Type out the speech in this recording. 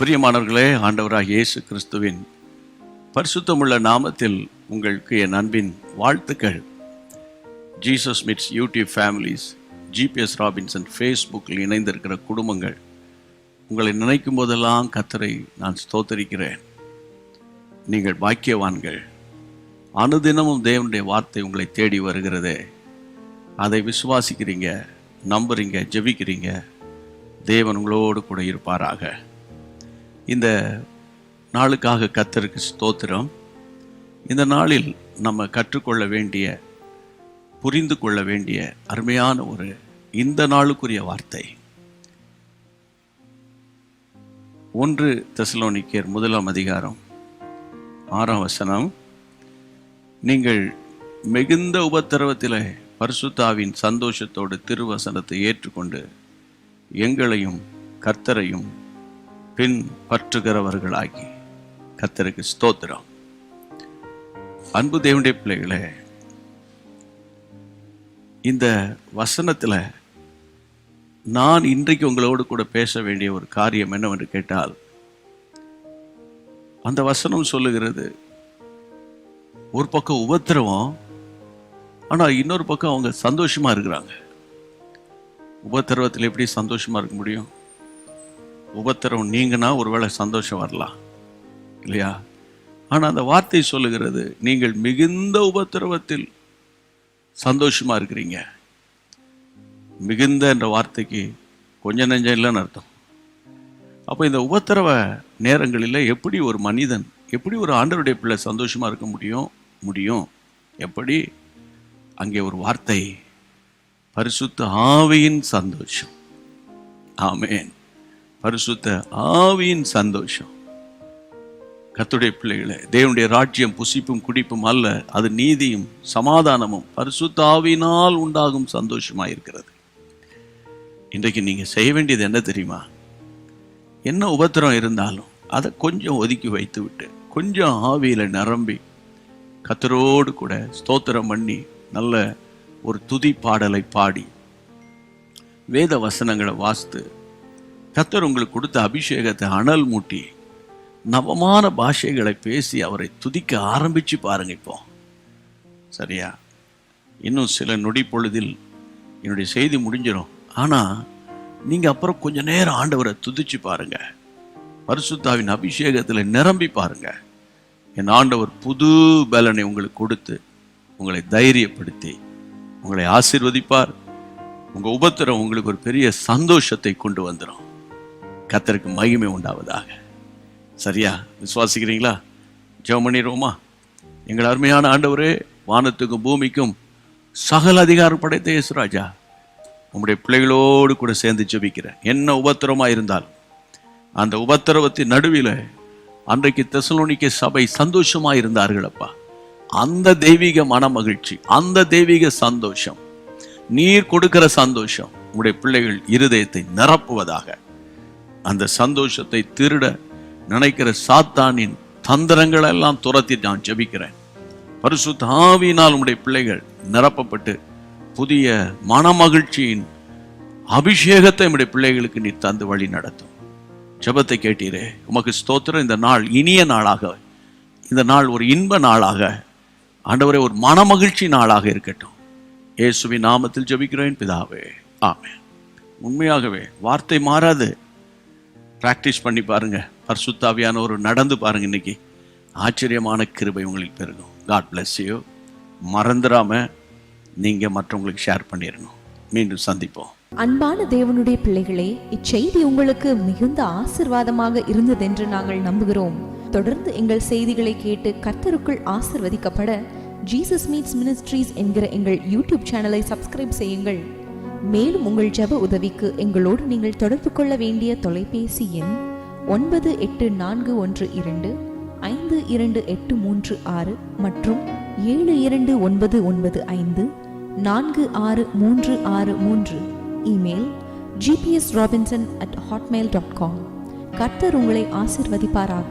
பிரியமானவர்களே, ஆண்டவராகிய இயேசு கிறிஸ்துவின் பரிசுத்தமுள்ள நாமத்தில் உங்களுக்கு என் அன்பின் வாழ்த்துக்கள். Jesus meets YouTube families, GPS Robinson ஃபேஸ்புக்கில் இணைந்திருக்கிற குடும்பங்கள், உங்களை நினைக்கும் போதெல்லாம் கர்த்தரை நான் ஸ்தோத்தரிக்கிறேன். நீங்கள் பாக்கியவான்கள். அனுதினமும் தேவனுடைய வார்த்தை உங்களை தேடி வருகிறதே, அதை விசுவாசிக்கிறீங்க, நம்புறீங்க, ஜெபிக்கிறீங்க. தேவன் உங்களோடு கூட இருப்பாராக. இந்த நாளுக்காக கர்த்தருக்கு ஸ்தோத்திரம். இந்த நாளில் நம்ம கற்றுக்கொள்ள வேண்டிய, புரிந்து கொள்ள வேண்டிய அருமையான ஒரு இந்த நாளுக்குரிய வார்த்தை 1 தெசலோனிக்கேயர் 1 அதிகாரம் 6 நீங்கள் மிகுந்த உபத்திரவத்திலே பரிசுத்தாவின் சந்தோஷத்தோடு திருவசனத்தை ஏற்றுக்கொண்டு எங்களையும் கர்த்தரையும் பின் பற்றுகிறவர்களாகி. கர்த்தருக்கு ஸ்தோத்திரம். அன்பு தேவனுடைய பிள்ளைகளே, இந்த வசனத்தில் நான் இன்றைக்கு உங்களோடு கூட பேச வேண்டிய ஒரு காரியம் என்னவென்று கேட்டால், அந்த வசனம் சொல்லுகிறது, ஒரு பக்கம் உபத்திரவம், ஆனால் இன்னொரு பக்கம் அவங்க சந்தோஷமா இருக்கிறாங்க. உபத்திரவத்தில் எப்படி சந்தோஷமா இருக்க முடியும்? உபத்திரவம் நீங்கன்னா ஒருவேளை சந்தோஷம் வரலாம் இல்லையா? ஆனால் அந்த வார்த்தை சொல்லுகிறது, நீங்கள் மிகுந்த உபத்திரவத்தில் சந்தோஷமா இருக்கிறீங்க. மிகுந்த என்ற வார்த்தைக்கு கொஞ்சம் நெஞ்சம் இல்லைன்னு அர்த்தம். அப்போ இந்த உபத்திரவ நேரங்களில் எப்படி ஒரு மனிதன், எப்படி ஒரு ஆண்டவருடைய பிள்ளை சந்தோஷமா இருக்க முடியும்? எப்படி? அங்கே ஒரு வார்த்தை, பரிசுத்த ஆவியின் சந்தோஷம். ஆமென். பரிசுத்த ஆவியின் சந்தோஷம். கர்த்தருடைய பிள்ளைகளே, தேவனுடைய ராஜ்யம் புசிப்பும் குடிப்பும் அல்ல, அது நீதியும் சமாதானமும் பரிசுத்த ஆவியினால் உண்டாகும் சந்தோஷமாக இருக்கிறது. இன்றைக்கு நீங்கள் செய்ய வேண்டியது என்ன தெரியுமா? என்ன உபத்திரம் இருந்தாலும் அதை கொஞ்சம் ஒதுக்கி வைத்து விட்டு, கொஞ்சம் ஆவியில் நிரம்பி கர்த்தரோடு கூட ஸ்தோத்திரம் பண்ணி, நல்ல ஒரு துதி பாடலை பாடி, வேத வசனங்களை வாசித்து, கர்த்தர் உங்களுக்கு கொடுத்த அபிஷேகத்தை அனல் மூட்டி, நவமான பாஷைகளை பேசி அவரை துதிக்க ஆரம்பிச்சு பாருங்க. இப்போ சரியா? இன்னும் சில நொடி பொழுதில் என்னுடைய செய்தி முடிஞ்சிடும். ஆனால் நீங்கள் அப்புறம் கொஞ்ச நேரம் ஆண்டவரை துதிச்சு பாருங்க. பரிசுத்தாவின் அபிஷேகத்தில் நிரம்பி பாருங்க. என் ஆண்டவர் புது பலனை உங்களுக்கு கொடுத்து, உங்களை தைரியப்படுத்தி, உங்களை ஆசீர்வதிப்பார். உங்கள் உபத்திரம் உங்களுக்கு ஒரு பெரிய சந்தோஷத்தை கொண்டு வந்துடும். கர்த்தருக்கு மகிமை உண்டாவதாக. சரியா? விசுவாசிக்கிறீங்களா? ஜெபம் பண்ணிடுவோமா? எங்கள் அருமையான ஆண்டவரே, வானத்துக்கும் பூமிக்கும் சகல அதிகாரம் படைத்த இயேசுராஜா, உங்களுடைய பிள்ளைகளோடு கூட சேர்ந்து ஜெபிக்கிறேன். என்ன உபத்திரமாக இருந்தாலும் அந்த உபத்திரவத்தின் நடுவில் அன்றைக்கு தெசலோனிக்கே சபை சந்தோஷமாக இருந்தார்கள் அப்பா. அந்த தெய்வீக மன மகிழ்ச்சி, அந்த தெய்வீக சந்தோஷம், நீர் கொடுக்கிற சந்தோஷம் உங்களுடைய பிள்ளைகள் இருதயத்தை நிரப்புவதாக. அந்த சந்தோஷத்தை திருட நினைக்கிற சாத்தானின் தந்திரங்கள் எல்லாம் துரத்தி நான் ஜெபிக்கிறேன். பரிசுத்த ஆவியினால் உம்முடைய பிள்ளைகள் நிரப்பப்பட்டு புதிய மனமகிழ்ச்சியின் அபிஷேகத்தை உம்முடைய பிள்ளைகளுக்கு நீ தந்து வழி நடத்தும். ஜெபத்தை கேட்டீரே, உமக்கு ஸ்தோத்திரம். இந்த நாள் இனிய நாளாக, இந்த நாள் ஒரு இன்ப நாளாக, ஆண்டவரே ஒரு மனமகிழ்ச்சி நாளாக இருக்கட்டும். இயேசுவின் நாமத்தில் ஜெபிக்கிறேன் பிதாவே, ஆமென். உண்மையாகவே வார்த்தை மாறாது. பிராக்டிஸ் பண்ணி பாருங்க. பரிசுத்த ஆவியானவர் நடந்து பாருங்க. இன்னைக்கு ஆச்சரியமான கிருபை உங்களுக்கு பெருகும். God bless you. மறந்துடாம நீங்க மற்றவங்களுக்கு ஷேர் பண்ணிடணும். மீண்டும் சந்திப்போம். அன்பான தேவனுடைய பிள்ளைகளே, இச்செய்தி உங்களுக்கு மிகுந்த ஆசீர்வாதமாக இருந்ததென்று நாங்கள் நம்புகிறோம். தொடர்ந்து எங்கள் செய்திகளை கேட்டு கர்த்தருக்குள் ஆசீர்வதிக்கப்பட ஜீசஸ் மீட்ஸ் மினிஸ்ட்ரீஸ் என்கிற எங்கள் யூடியூப் சேனலை சப்ஸ்கிரைப் செய்யுங்கள். மேலும் உங்கள் ஜெப உதவிக்கு எங்களோடு நீங்கள் தொடர்பு கொள்ள வேண்டிய தொலைபேசி எண் 9842252836 மற்றும் 7299546363. Email gpsrobinson@hotmail.com. கர்த்தர் உங்களை ஆசீர்வதிப்பாராக.